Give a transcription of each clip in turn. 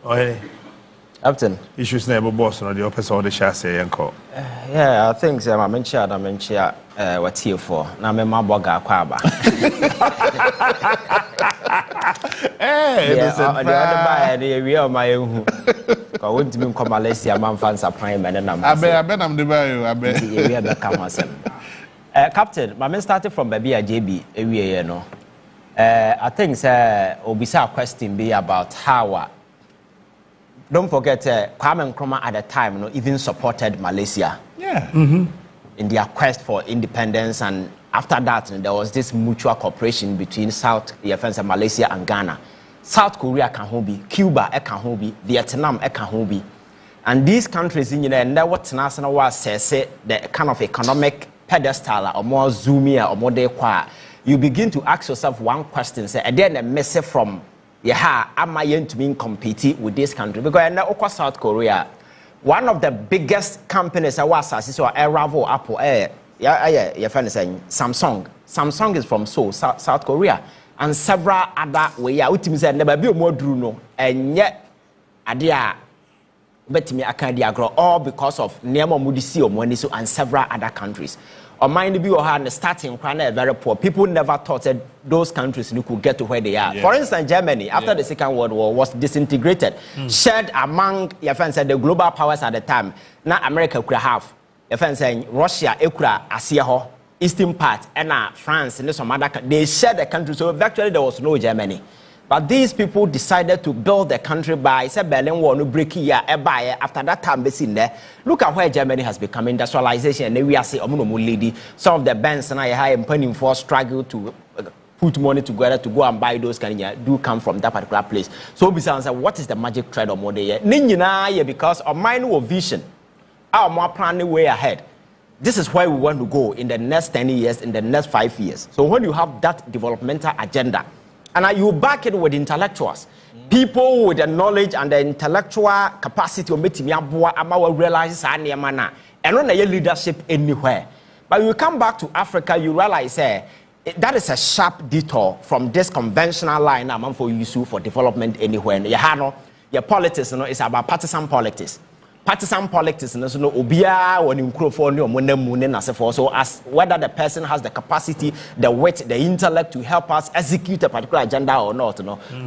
Oh, Captain. Issues never boss on the opposite of the chassis and call. Yeah, I think I'm mentioned what here for. Now, my boga kwaba. Eh, the other buy the area of my own. I wouldn't even come Malaysia, man, fans are prime and I'm. I bet I'm the buyer. I bet we have come myself. Captain, my man started from baby at JB, you know. I think, Obisa question be about how. Don't forget, Kwame Nkrumah at the time, even supported Malaysia. Yeah. In their quest for independence, and after that, there was this mutual cooperation between Malaysia and Ghana. South Korea can be, Cuba can be, Vietnam can be, and these countries in what national was say the kind of economic pedestal or more zoomier or more de you begin to ask yourself one question: say, and then a message from. Yeah, am I to be competing with this country? Because in South Korea, one of the biggest companies I was Ravel, Apple, your friend is saying Samsung. Samsung is from Seoul, South Korea, and several other way. Ultimately, said never be more Druno, and yet, adia, bet me I can't grow all because of Nemo Mudisi or Moniso and several other countries. Or mind you, had starting very poor. People never thought that those countries could get to where they are. Yeah. For instance, Germany, after the Second World War, was disintegrated, shared among your friends the global powers at the time. Now America could have your friends saying Russia, Ukraine, Asia, Eastern part, and France, and some other. They shared the country, so virtually there was no Germany. But these people decided to build the country by Berlin Wall no break here after that time in there. Look at where Germany has become industrialization, and we are saying lady. Some of the banks and I am planning for struggle to put money together to go and buy those kind of do come from that particular place. So besides, what is the magic thread of more day? Because of my new vision, our more planning way ahead. This is where we want to go in the next 10 years, in the next 5 years. So when you have that developmental agenda, and you back it with intellectuals, people with the knowledge and the intellectual capacity of making me realize and not leadership anywhere. But you come back to Africa, you realize that is a sharp detour from this conventional line I'm for use for development anywhere. Your politics, it's about partisan politics. Partisan politics, so as whether the person has the capacity, the wit, the intellect to help us execute a particular agenda or not,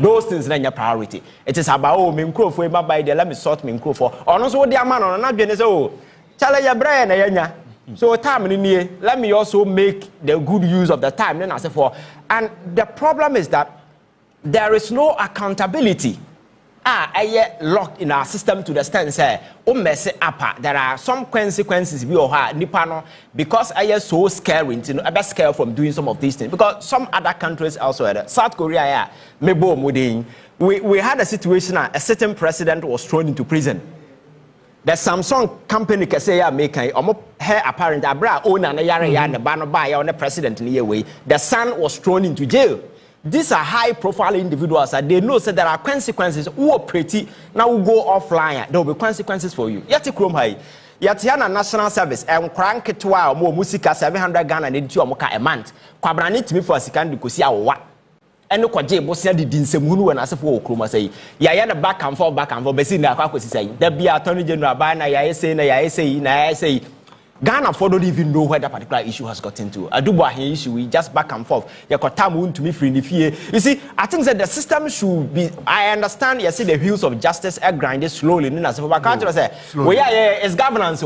those things are your priority. It is about let me sort me for or not so dear man or not tell your brain. So time let me also make the good use of the time then as for. And the problem is that there is no accountability. I locked in our system to the extent say, mess it up. There are some consequences because I am so scared, I'm scared from doing some of these things. Because some other countries elsewhere, South Korea, we had a situation a certain president was thrown into prison. The Samsung company can say making hair apparent owner the president in the way. The son was thrown into jail. These are high-profile individuals. They know that there are consequences. Who are pretty now will go offline. There will be consequences for you. Yet Yatiana National Service and crank it to our more musica 700 Ghana and into a month. Quabranit me for a second because see what. And no kwaje bosia di dinsemunu and asefo okroma say. Ya back and forth but see na kwako say. There be attorney general ba na ya say. Ghana don't even know where that particular issue has gotten to. Adubo issue, we just back and forth. To me free. You see, I think that the system should be. I understand. You see, the wheels of justice are grinding slowly. It's governance.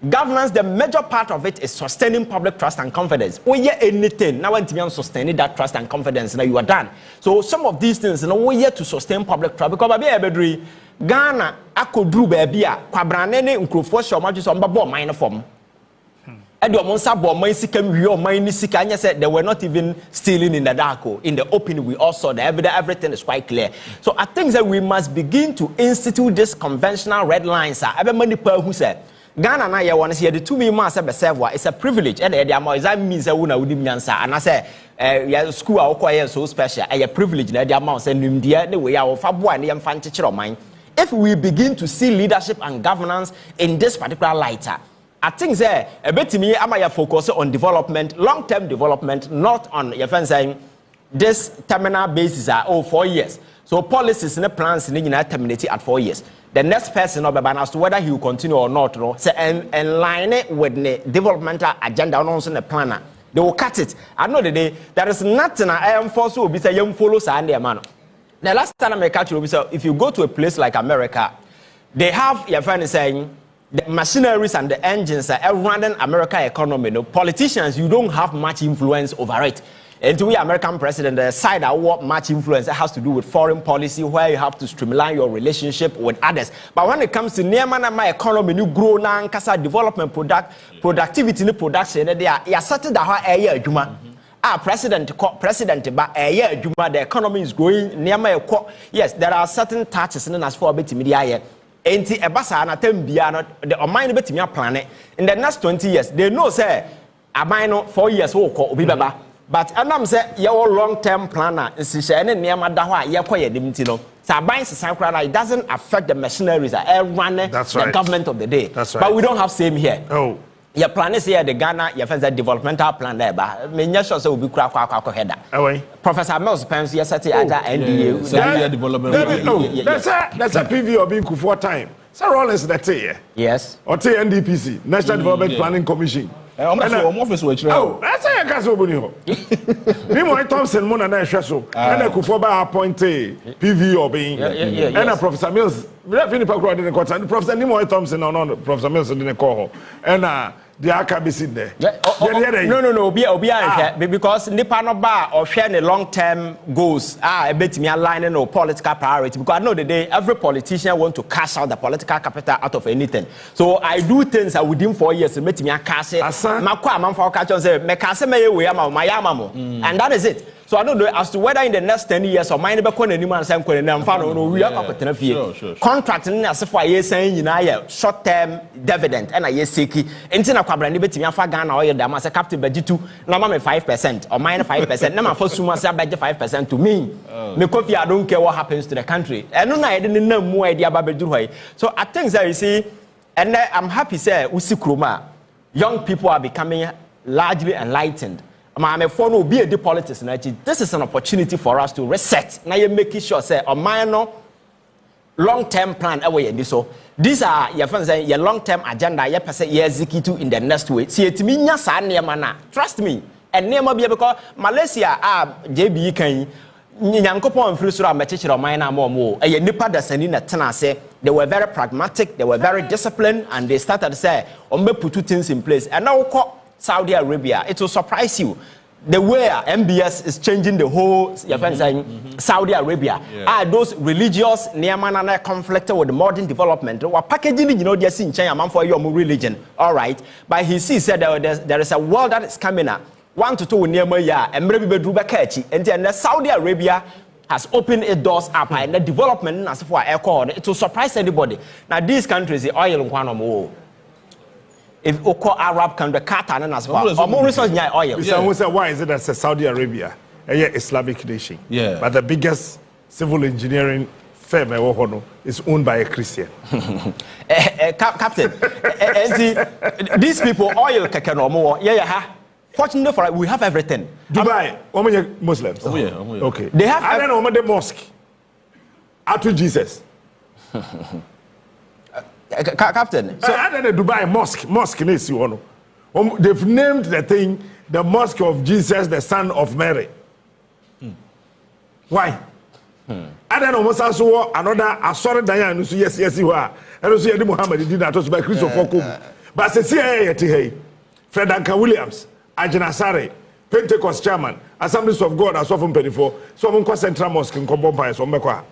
Governance, the major part of it is sustaining public trust and confidence. Anything now when you sustain that trust and confidence, now you are done. So some of these things, we're here to sustain public trust because Ghana, I could do baby, Quabranene, Uncrofo, Majus on Babo minor form. And your monster bomb, my said they were not even stealing in the dark. In the open, we all saw the evidence, everything is quite clear. So I think that we must begin to institute this conventional red lines. Everybody who said Ghana na want to see the 2 million it's a privilege. And that means that we and I say school are so special. A privilege the amount and the way our Fabu if we begin to see leadership and governance in this particular light. I think that a bit to me, I'm focus on development, long-term development, not on saying this terminal basis 4 years. So policies and plans in the terminate at 4 years. The next person as to whether he will continue or not, say and line it with the developmental agenda on the planner. They will cut it. I know the day there is nothing I am forced to be say young follows and their man. The last time I catch you, if you go to a place like America, they have your friend is saying the machineries and the engines are running American economy. No politicians, you don't have much influence over it. And to the American president, the side that what much influence has to do with foreign policy, where you have to streamline your relationship with others. But when it comes to near my economy, you grow now, kasa development productivity in the production, they are certain that a year juma. President, but a year juma, the economy is growing near my yes, there are certain taxes in as for a bit media. Enti ebasa na tembia no the oman betimi planet in the next 20 years they know say aman 4 years wo ko obi beba but anam say your long term planner nsihye ne niam da ho a ye koye dem ti no say aban sesan kra na it doesn't affect the machineries that run the government of the day. That's right. But we don't have same here. Oh, your plan is here the Ghana your fancy developmental plan there ba me nya sure say obi kra kwa header. Professor Mills Pence yesterday aja NDA development. That's a PV of being for time. Sir Rollins that here. Yes. Or say NDPC, National Development Planning Commission. I'm office which oh, that's a Casobunio. Meanwhile, Thompson Mona Shasso, and a Kufoba appointed PV or being, and a Professor Mills, we have finished the court, and Professor Nimoy Thompson or not, Professor Mills in the call, and the Akabi sit there. No, because Nipano Bar or share the long term goals are a bit me aligning or political priority. Because I know the day every politician want to cash out the political capital out of anything. So I do things that within 4 years to make me a cash it. And that is it. So I don't know as to whether in the next 10 years or mine be kon anima ansam kon na mfa no we are kwatena fie contract ni asefo aye san nyina ye short term dividend and aye seki enti na kwabra ne betimi afa Ghana oil dam as captain bajitu na ma me 5% or mine 5% na ma for suma say budget 5% to me me coffee I don't care what happens to the country eno na ye de na mu ide aba beduru hoy. So I think that you see and I'm happy say usi kroma young people are becoming largely enlightened. Be politics. This is an opportunity for us to reset. Now you're making sure say a minor long-term plan away and so these are your friends saying your long-term agenda you execute in the next way. See it mean trust me. And near be because Malaysia JB can Nyankopon free sura mechichiro minor more a nipa da sanina tena say they were very pragmatic, they were very disciplined, and they started to say put two things in place. And now Saudi Arabia, it will surprise you the way MBS is changing the whole Saudi Arabia. Those religious near conflict with the modern development. What packaging, you know, they're seeing China for your religion. All right. But he said there is a world that is coming up 1 to 2 near Maya and maybe Bedruba and then Saudi Arabia has opened its doors up and the development as for air core. It will surprise anybody. Now these countries, the oil and quantum. If Oko Arab country, Qatar and as well, or more resources near oil. Someone said, why is it that Saudi Arabia, a Islamic nation, but the biggest civil engineering firm is owned by a Christian? Captain, these people oil more. Fortunately for us, we have everything. Dubai, how many Muslims? Oh yeah. Okay. They have. I don't know the mosque. After Jesus. Captain. So I don't know Dubai mosque. They've named the thing the Mosque of Jesus, the Son of Mary. Why? I don't know what's also another. I saw it. Diane. Yes, you are. And also, Muhammad did that also by Christopher. But say, Fred Anka Williams. Ajana Sare, Pentecost chairman, Assemblies of God, as often 24, so I'm Central Mosque in Kombompa, so Mekwa.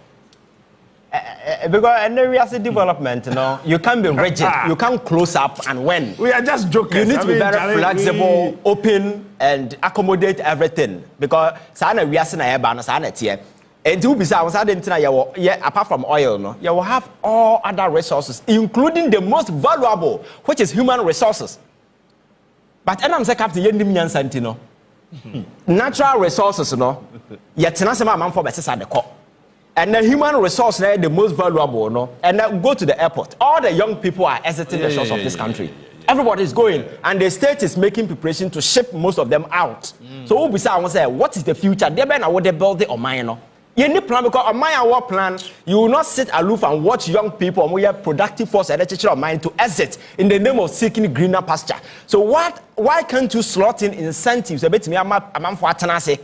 Because in the real development, you can't be rigid, you can't close up and when. We are just joking. You need to be very flexible, open, and accommodate everything. Because Sana we are saying Sana here. And to be apart from oil, you will have all other resources, including the most valuable, which is human resources. But I'm saying, Captain, you natural resources, yet a man for the court. And the human resource, the most valuable, and then go to the airport. All the young people are exiting the shores of this country. Everybody is going, and the state is making preparation to ship most of them out. So, we say, what is the future? They better what they build it or mine. You need plan because on my war plan, you will not sit aloof and watch young people who have productive force and teacher of mind to exit in the name of seeking greener pasture. So why can't you slot in incentives a bit me a man for Atanase?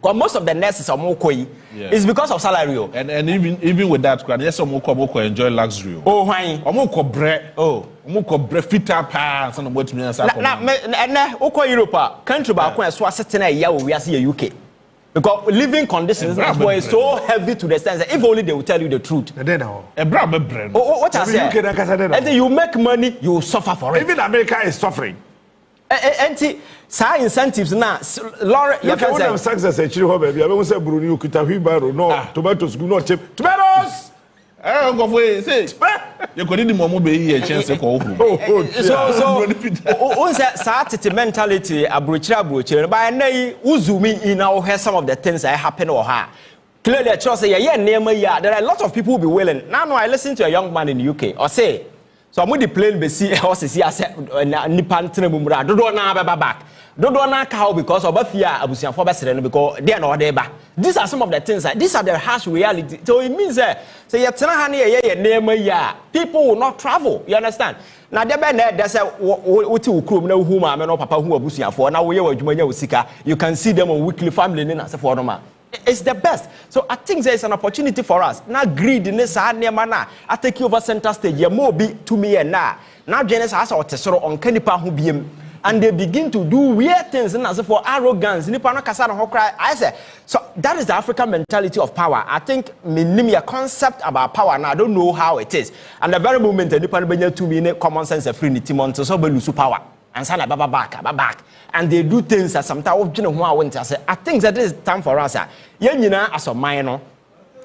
Because most of the nurses are more koi is because of salary. And even with that, yes, some more enjoy luxury. Oh, why? Omoko bread. Oh, omoko bread fitter pants and what me and Oko Europe country back when I saw certain a year we are see UK. Because living conditions is so heavy to the sense that if only they will tell you the truth. What I say? And you make money, you suffer for it. Even America is suffering. And some incentives now, Laura, you can't have success at your home. I won't say Bruno Kitahiba, no tomatoes, no chip. Tomatoes! I don't go say, you could need more be a chance to call. So, Saturday mentality, a brutal, by nay, Uzumi in our head some of the things that happen or her. Clearly, I trust yeah, near me, yeah, there are a lot of people who be willing. Now, I listen to a young man in the UK or say, so I'm with the plane, be see horses, I said, Nipan Tinabumra, do not back. Don't cow because of a fear abusian for Bessie because they are not there. These are some of the things that these are the harsh reality. So it means that say people will not travel. You understand? Now there's a whom I know papa who abusian for now you can see them on weekly family as a former. It's the best. So I think there is an opportunity for us. Now greediness I take you over center stage. You more be to me and now. Now Genesis has our tesoro on Kenipa who be and they begin to do weird things and as for arrogance. I say, so that is the African mentality of power. I think a concept about power and I don't know how it is. And the very moment to me common sense of free so lose power. And sana back. And they do things that sometimes I think that this is time for us. As a minor.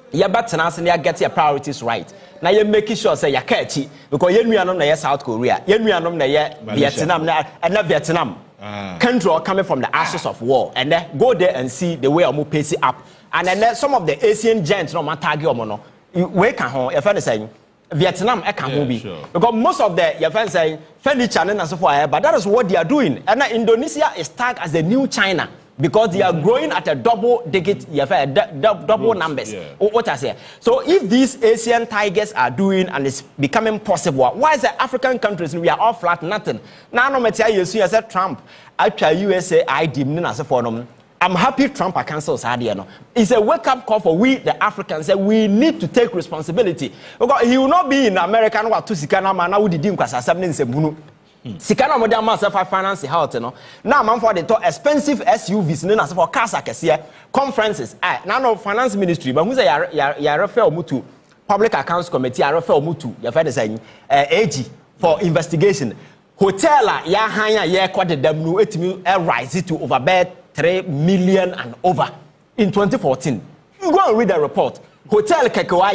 You better now get your priorities right. Now you're making sure say you catch it because you know na South Korea, you know na Vietnam and not Vietnam. Country coming from the ashes of war and then go there and see the way I'm pace it up. And then some of the Asian giants no man target omo no. We can home your friend saying Vietnam can be because most of the your friend saying furniture and so forth, but that is what they are doing. And now Indonesia is tagged as the new China. Because they are growing at a double numbers. What I say. So if these Asian tigers are doing and it's becoming possible, why is the African countries we are all flat nothing? Now no matter you see as a Trump, I try USA ID as a forum. I'm happy Trump cancels Sadiano. It's a wake-up call for we the Africans that we need to take responsibility. Because he will not be in America no to Sikana man now the dim kwasa 7 Sikana modern master for finance health, you know. Now, man for the expensive SUVs, no, as for cars, conferences. Now, no finance ministry, but who's a refer to public accounts committee, I refer to your father saying, AG for investigation. Hotel, ya hanya, ya quite them no, it will rise to over 3 million and over in 2014. You go and read the report. Hotel Kekoa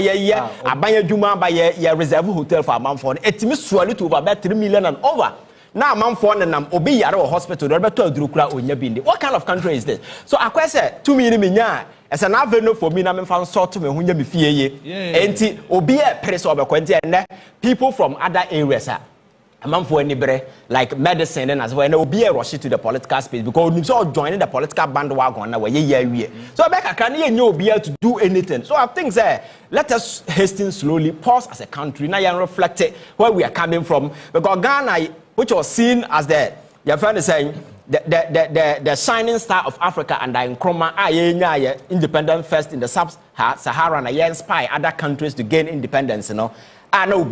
abaya juma by ya reserve hotel for a month for it means surely to over 3 million and over. Now man for nam obi yare hospital Roberto Drukura Onyabindi. What kind of country is this? So I say 2 million as an avenue for me na me fan sort to me hunya me fie enti obi e press obe kwenti and people from other areas a man for anybody like medicine and as well and obi e rush to the political space because you so joining the political bandwagon na we so back can you obi to do anything. So I think that let us hasten slowly pause as a country now and reflect where we are coming from because Ghana, which was seen as your friend is saying the shining star of Africa and in Nkrumah independent first in the sub-Saharan and inspire other countries to gain independence, you know. I know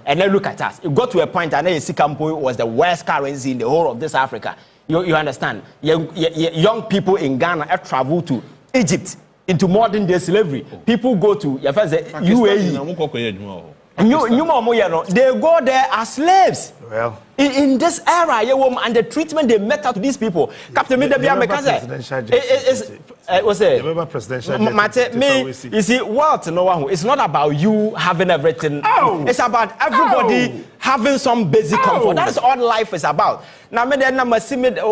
and then look at us. It got to a point and then Sikampo was the worst currency in the whole of this Africa. You understand? Young people in Ghana travel to Egypt into modern day slavery. People go to UAE. They go there as slaves. Well, in this era, and the treatment they met out to these people. Captain you see, what no one it's not about you having everything. It's about everybody having some basic comfort. That is all life is about. Now, me then number see me 18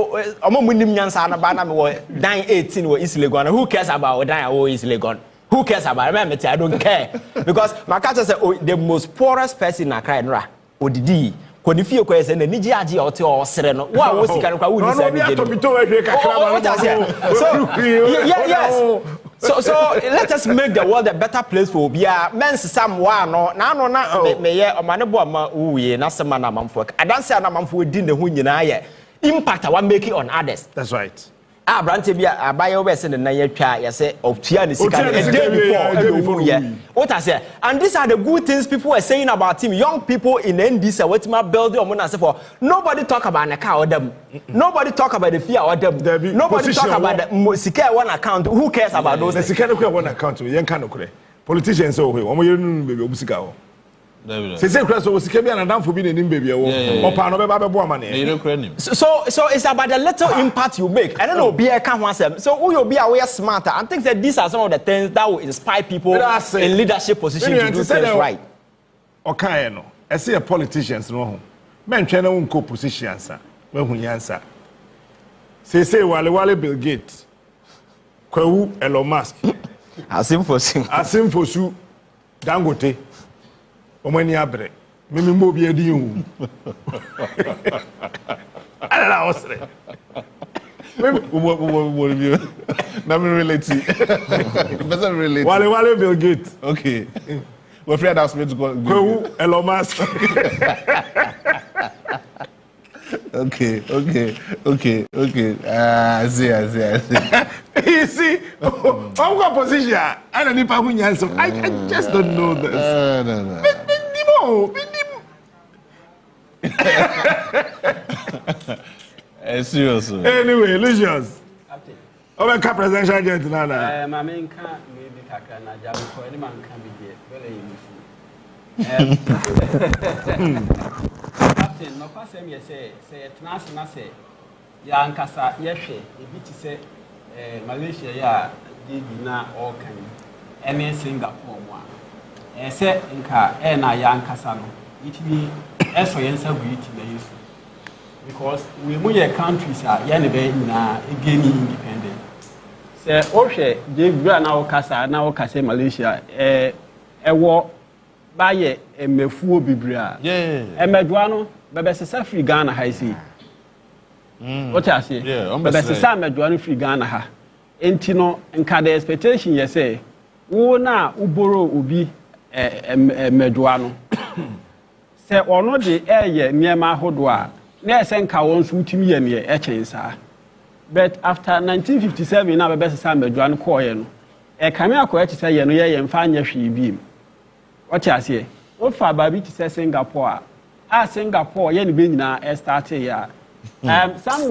or East Legon. Who cares about dying or East Legon? Who cares about it? I don't care. Because my catcher said, the most poorest person in Accra, Odidi, Konifio question, the Nijiaji or Sereno. What was the kind of yes. So let us make the world a better place for Obia. Men's some one no me omanebo ma uye na sema na mamfo. Adanse na mamfo di ne ho nyina ye. Impact I want make it on others. That's right. Brante bia abaye we say na yetwa ye say otua ne sika a day before what I say. And these are the good things people are saying about him. Young people in NDC what my building or say for nobody talk about na car or them. Nobody talk about the fear or them. Nobody talk about the sika one account. Who cares about those? The sika one account yen kan okure. Politicians so we omo yenu baby obusika ho. Se kura so sika bia na danfo bi na nim baby wo. Opa no be ba be bo amane. So it's about the little impact you make. I don't know be can one say. So who you be aware smarter and think that these are some of the things that will inspire people in leadership positions to do things right. Okay no. I see a politicians no ho. Men twa na won positions a we hu yansa. Say wale Bill Gates. Kwawu Elon Musk. Asim fosu Dangote. Omani abre. Mimi mo bi edi hu. Ala osre. Na me relate. Better relate. Wale Bill Gates. Okay. We're afraid that's me to go. Kwawu Elon Musk. Okay. I see. You see, I'm got position. I don't need answer. I just don't know this. No. Seriously. Anyway, Lucius. Over cap presidential jet nana. My main can't maybe kakana jabu for any man can be there. Captain, no question you say international say ya ankasa yehwe ebi ti say Malaysia ya di na all kan ene Singapore mo a say nka na ya ankasa no itimi eso yensa buiti na yesu because we mo ye countries are ya ne be na again independent say ohwe je bra na wo kasa Malaysia ewo baye emefuo bibria emedua no bebe sesa free Ghana ha isi what I say bebe sesa emedua no free Ghana ha enti no nka the expectation ye say wo na uboro obi emedua no se ono de eye niema hodo a na ese nka won so utimi ye ne echensa but after 1957 na bebe sesa emedua no koye no kame akoye ti say ye no ye mfa anya hwe bi what I say what for baby to say Singapore Singapore yen be nyina start here some